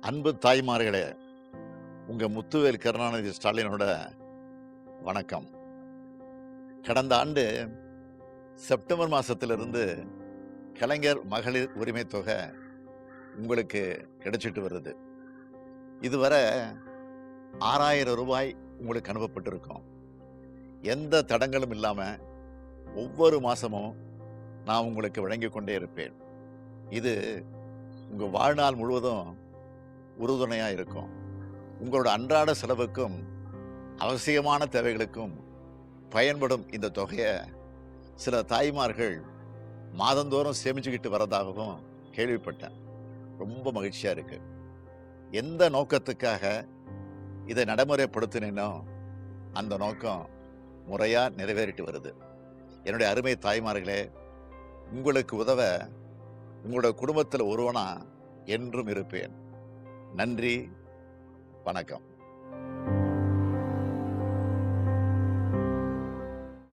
அன்பு தாய்மார்களே, உங்க முத்துவேல் கருணாநிதி ஸ்டாலினோட வணக்கம். கடந்த ஆண்டு செப்டம்பர் மாசத்திலிருந்து கலைஞர் மகளிர் உரிமை தொகை உங்களுக்கு கிடைச்சிட்டு வருது. இதுவரை 6000 ரூபாய் உங்களுக்கு அனுப்பப்பட்டிருக்கும். எந்த தடங்களும் இல்லாம ஒவ்வொரு மாசமும் நான் உங்களுக்கு வழங்கிக் கொண்டே இருப்பேன். இது உங்க வாழ்நாள் முழுவதும் உறுதுணையா இருக்கும். உங்களோட அன்றாட செலவுக்கும் அவசியமான தேவைகளுக்கும் பயன்படும் இந்த தொகையை சில தாய்மார்கள் மாதந்தோறும் சேமிச்சுக்கிட்டு வரதாகவும் கேள்விப்பட்டேன். ரொம்ப மகிழ்ச்சியா இருக்கு. எந்த நோக்கத்துக்காக இதை நடைமுறைப்படுத்தினோ அந்த நோக்கம் முறையா நிறைவேறிட்டு வருது. என்னுடைய அருமை தாய்மார்களே, உங்களுக்கு உதவ உங்களோட குடும்பத்தில் ஒருவனா என்றும் இருப்பேன். நன்றி, வணக்கம்.